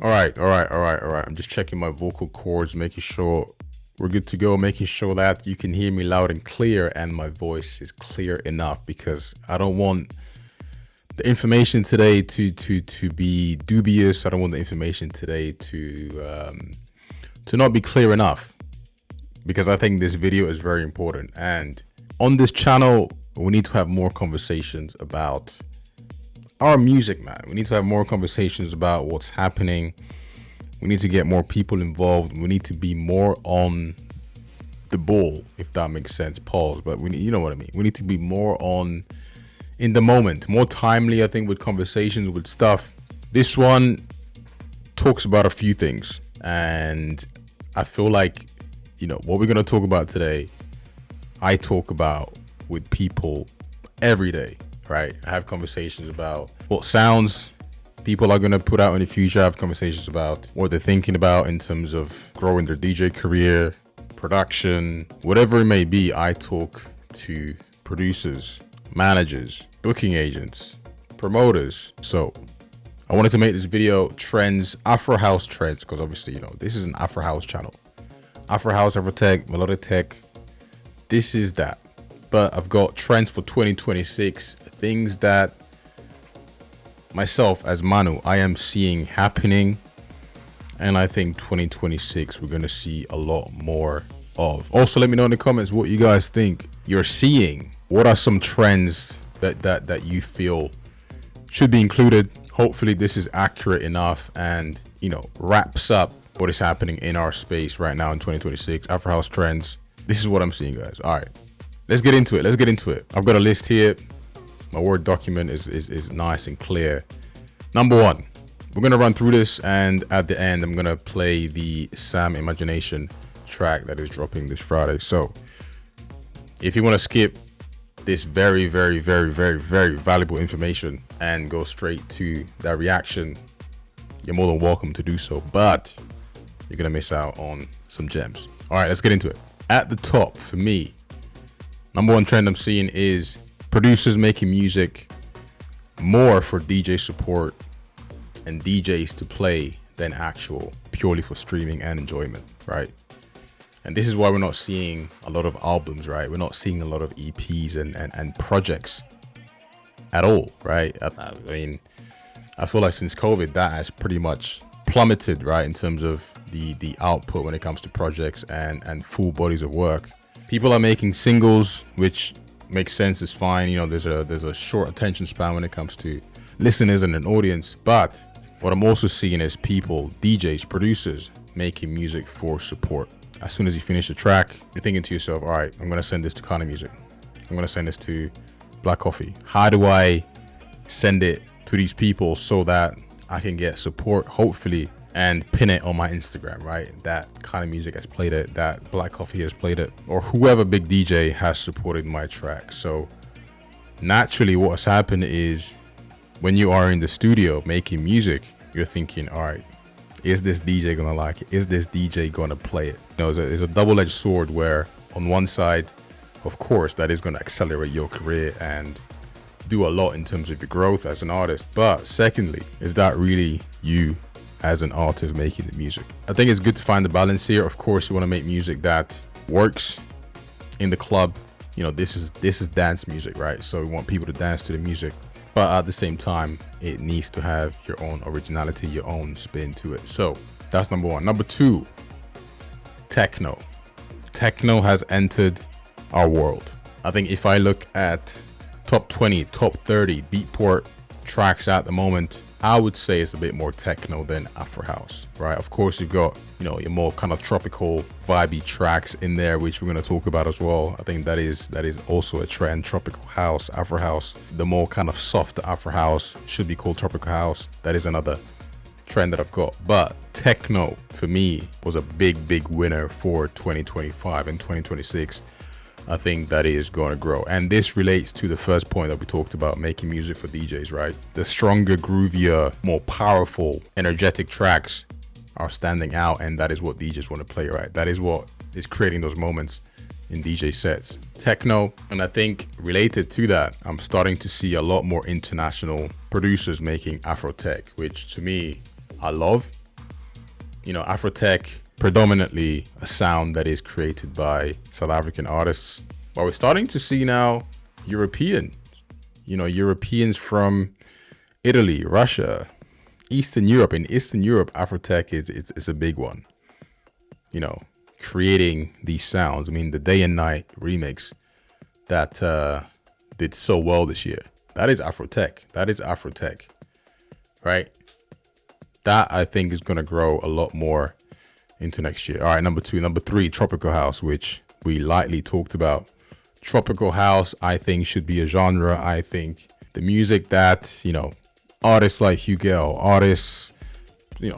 All right. I'm just checking my vocal cords, making sure we're good to go, making sure that you can hear me loud and clear and my voice is clear enough, because I don't want the information today to be dubious. I don't want the information today to not be clear enough, because I think this video is very important. And on this channel, we need to have more conversations about our music, man. We need to have more conversations about what's happening. We need to get more people involved. We need to be more on the ball, if that makes sense. Pause, but you know what I mean. We need to be more on in the moment, more timely, I think, with conversations, with stuff. This one talks about a few things, and I feel like, what we're going to talk about today, I talk about with people every day, right? I have conversations about what sounds people are going to put out in the future. I have conversations about what they're thinking about in terms of growing their DJ career, production, whatever it may be. I talk to producers, managers, booking agents, promoters. So I wanted to make this video trends, Afro house trends, because obviously, this is an Afro house channel. Afro house, Afro tech, melodic tech, this is that. But I've got trends for 2026, things that myself as Manu, I am seeing happening. And I think 2026, we're going to see a lot more of. Also, let me know in the comments what you guys think you're seeing. What are some trends that you feel should be included? Hopefully this is accurate enough and, wraps up what is happening in our space right now in 2026. Afro house trends. This is what I'm seeing, guys. All right, let's get into it. I've got a list here. My Word document is nice and clear. Number one, we're going to run through this, and at the end, I'm going to play the Samm Imagination track that is dropping this Friday. So if you want to skip this very, very, very, very, very valuable information and go straight to that reaction, you're more than welcome to do so, but you're going to miss out on some gems. All right, let's get into it. At the top, for me, number one trend I'm seeing is producers making music more for DJ support and DJs to play than actual purely for streaming and enjoyment, right? And this is why we're not seeing a lot of albums, right? We're not seeing a lot of EPs and projects at all, right? I mean, I feel like since COVID, that has pretty much plummeted, right? In terms of the output when it comes to projects and full bodies of work. People are making singles, which makes sense, is fine. There's a short attention span when it comes to listeners and an audience. But what I'm also seeing is people, DJs, producers, making music for support. As soon as you finish the track, you're thinking to yourself, all right, I'm going to send this to Kana Music. I'm going to send this to Black Coffee. How do I send it to these people so that I can get support, hopefully, and pin it on my Instagram, right? That Kana Music has played it, that Black Coffee has played it, or whoever big DJ has supported my track. So naturally, what's happened is when you are in the studio making music, you're thinking, all right, is this DJ gonna like it? Is this DJ gonna play it? It's a double-edged sword where on one side, of course, that is gonna accelerate your career and do a lot in terms of your growth as an artist. But secondly, is that really you as an artist making the music? I think it's good to find the balance here. Of course, you want to make music that works in the club. This is dance music, right? So we want people to dance to the music. But at the same time, it needs to have your own originality, your own spin to it. So that's number one. Number two, techno. Techno has entered our world. I think if I look at top 20, top 30 Beatport tracks at the moment, I would say it's a bit more techno than Afro house, right? Of course, you've got, your more kind of tropical, vibey tracks in there, which we're going to talk about as well. I think that is also a trend. Tropical house, Afro house, the more kind of soft Afro house should be called tropical house. That is another trend that I've got. But techno, for me, was a big winner for 2025 and 2026. I think that is going to grow. And this relates to the first point that we talked about, making music for DJs, right? The stronger, groovier, more powerful, energetic tracks are standing out, and that is what DJs want to play, right? That is what is creating those moments in DJ sets. Techno, and I think related to that, I'm starting to see a lot more international producers making Afro tech, which to me, I love. Afrotech, predominantly a sound that is created by South African artists. But we're starting to see now Europeans from Italy, Russia, Eastern Europe. In Eastern Europe, Afrotech is a big one. Creating these sounds. I mean, the Day and Night remix that did so well this year. That is Afrotech. Right? That I think is going to grow a lot more into next year. All right, number 2. Number 3, Tropical House, which we lightly talked about. Tropical House, I think, should be a genre. I think the music that, artists like Hugel, artists,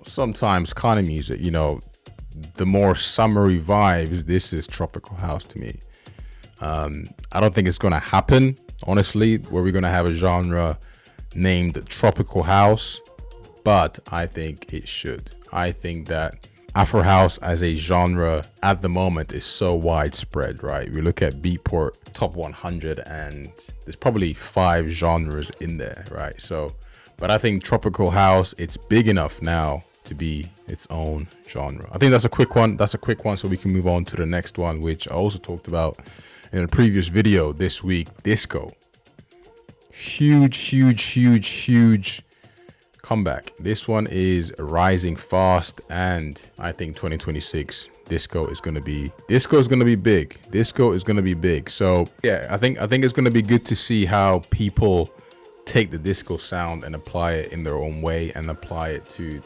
sometimes kind of music, the more summery vibes, this is Tropical House to me. I don't think it's going to happen, honestly, where we're going to have a genre named Tropical House, but I think it should. I think that Afro House as a genre at the moment is so widespread, right? We look at Beatport Top 100 and there's probably 5 genres in there, right? But I think Tropical House, it's big enough now to be its own genre. I think that's a quick one. So we can move on to the next one, which I also talked about in a previous video this week. Disco. Huge comeback. This one is rising fast, and I think 2026 disco is going to be big. So yeah, I think it's going to be good to see how people take the disco sound and apply it in their own way and apply it to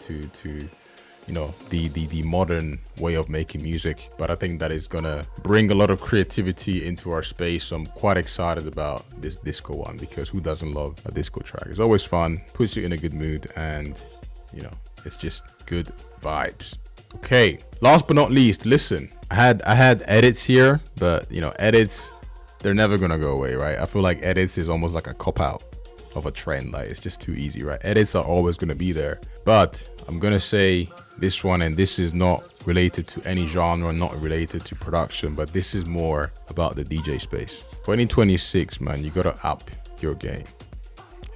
the modern way of making music. But I think that is gonna bring a lot of creativity into our space. So I'm quite excited about this disco one, because who doesn't love a disco track? It's always fun, puts you in a good mood, and it's just good vibes. Okay, last but not least, listen, I had edits here, but edits, they're never gonna go away, right? I feel like edits is almost like a cop-out of a trend. Like, it's just too easy, right? Edits are always gonna be there. But I'm gonna say this one, and this is not related to any genre, not related to production, but this is more about the DJ space. 2026, man, you gotta up your game.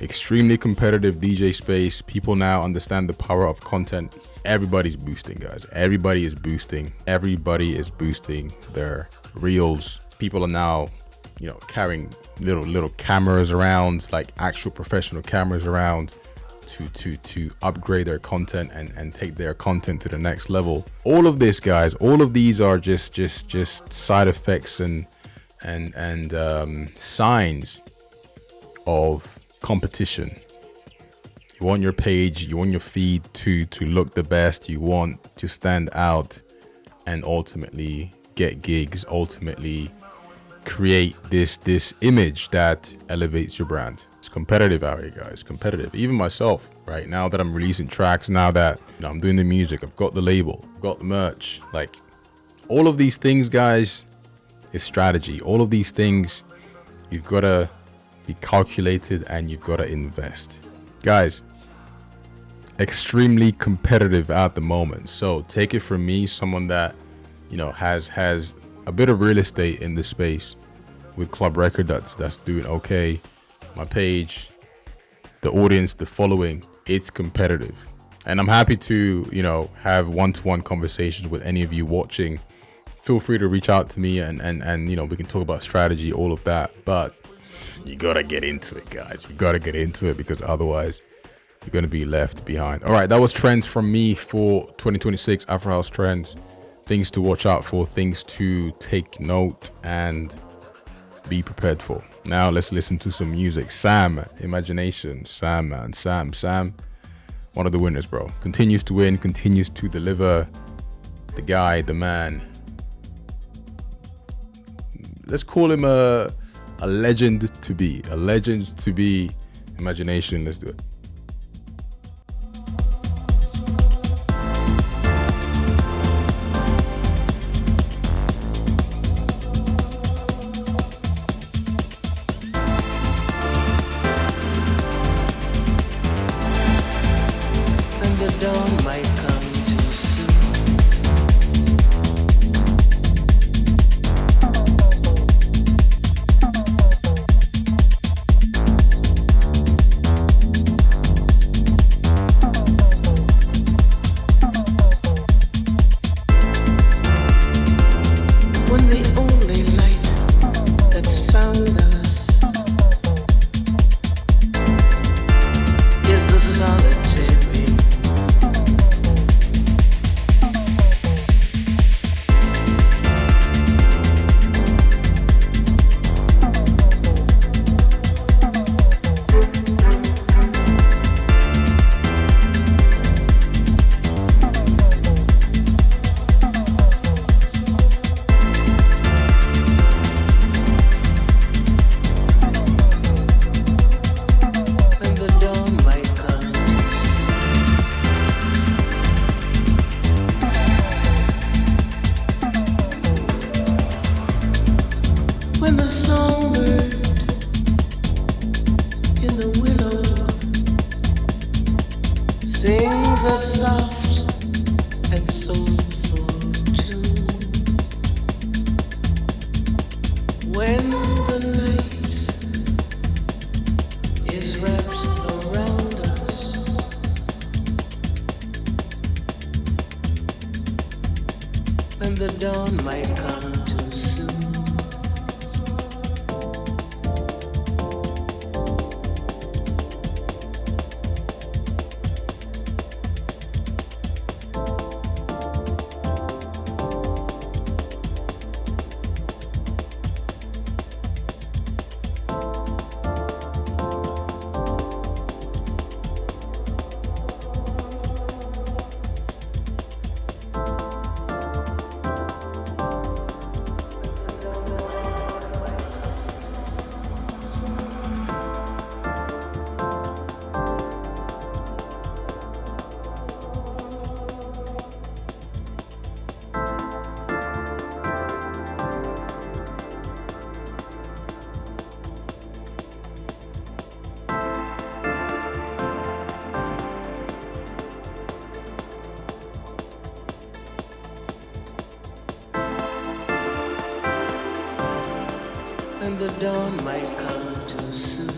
Extremely competitive DJ space. People now understand the power of content. Everybody's boosting, guys. Everybody is boosting their reels. People are now carrying little cameras around, like actual professional cameras around, to upgrade their content and take their content to the next level. All of this, guys, all of these are just side effects and signs of competition. You want your page, you want your feed to look the best, you want to stand out and ultimately get gigs, ultimately create this image that elevates your brand. It's competitive out here, guys. Competitive. Even myself, right now that I'm releasing tracks, now that I'm doing the music, I've got the label, I've got the merch, like all of these things, guys, is strategy. All of these things, you've got to be calculated and you've got to invest, guys. Extremely competitive at the moment. So take it from me, someone that has a bit of real estate in this space with Club Record that's doing okay. My page, the audience, the following, it's competitive. And I'm happy to, have one-to-one conversations with any of you watching. Feel free to reach out to me and we can talk about strategy, all of that. But you gotta get into it, guys. You gotta get into it, because otherwise you're gonna be left behind. All right, that was trends from me for 2026 Afro House trends. Things to watch out for, things to take note and be prepared for. Now let's listen to some music. Samm, Imagination. Samm, man. Samm, one of the winners, bro. Continues to win, continues to deliver. The guy, the man. Let's call him a legend to be. A legend to be. Imagination, let's do it. in the willow sings a soft and soulful tune. When the night is wrapped around us, and the dawn might come too soon. And the dawn might come too soon.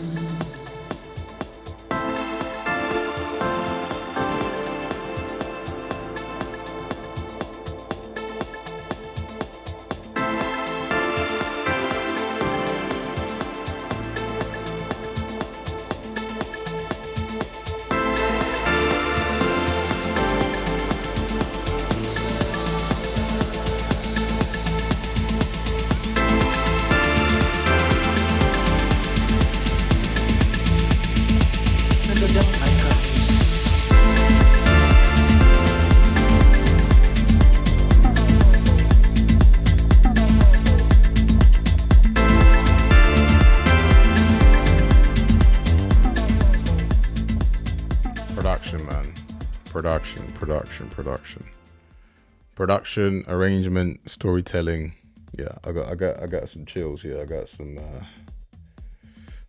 Production, arrangement, storytelling. Yeah, I got some chills here. I got some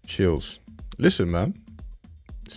chills. Listen, man.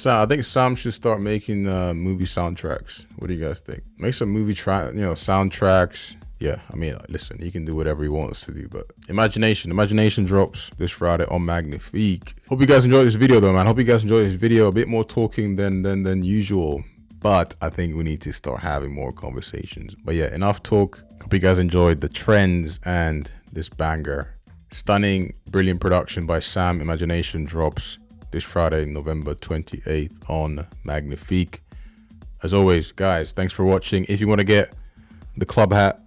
I think Samm should start making movie soundtracks. What do you guys think? Make some movie soundtracks. Yeah, I mean, listen, he can do whatever he wants to do, but Imagination drops this Friday on Magnifique. Hope you guys enjoyed this video though, man. Hope you guys enjoyed this video. A bit more talking than usual, but I think we need to start having more conversations. But yeah, enough talk. Hope you guys enjoyed the trends and this banger. Stunning, brilliant production by Samm. Imagination drops this Friday, November 28th on Magnifique. As always, guys, thanks for watching. If you want to get the club hat,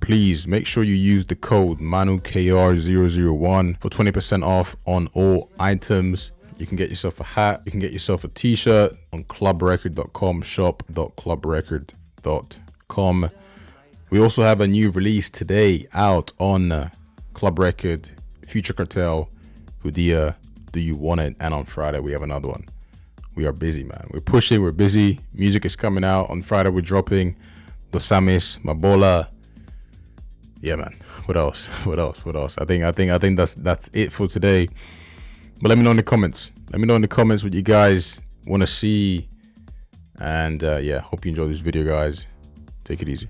please make sure you use the code ManuKR001 for 20% off on all items. You can get yourself a hat, you can get yourself a t-shirt on clubrecord.com, shop.clubrecord.com. We also have a new release today out on Club Record, Future Cartel, Hudia, Do You Want It? And on Friday we have another one. We are busy, man. We're pushing, we're busy. Music is coming out. On Friday we're dropping Dos Samis, Mabola. Yeah, man. What else? I think that's it for today. But let me know in the comments. Let me know in the comments what you guys want to see. And yeah, hope you enjoyed this video, guys. Take it easy.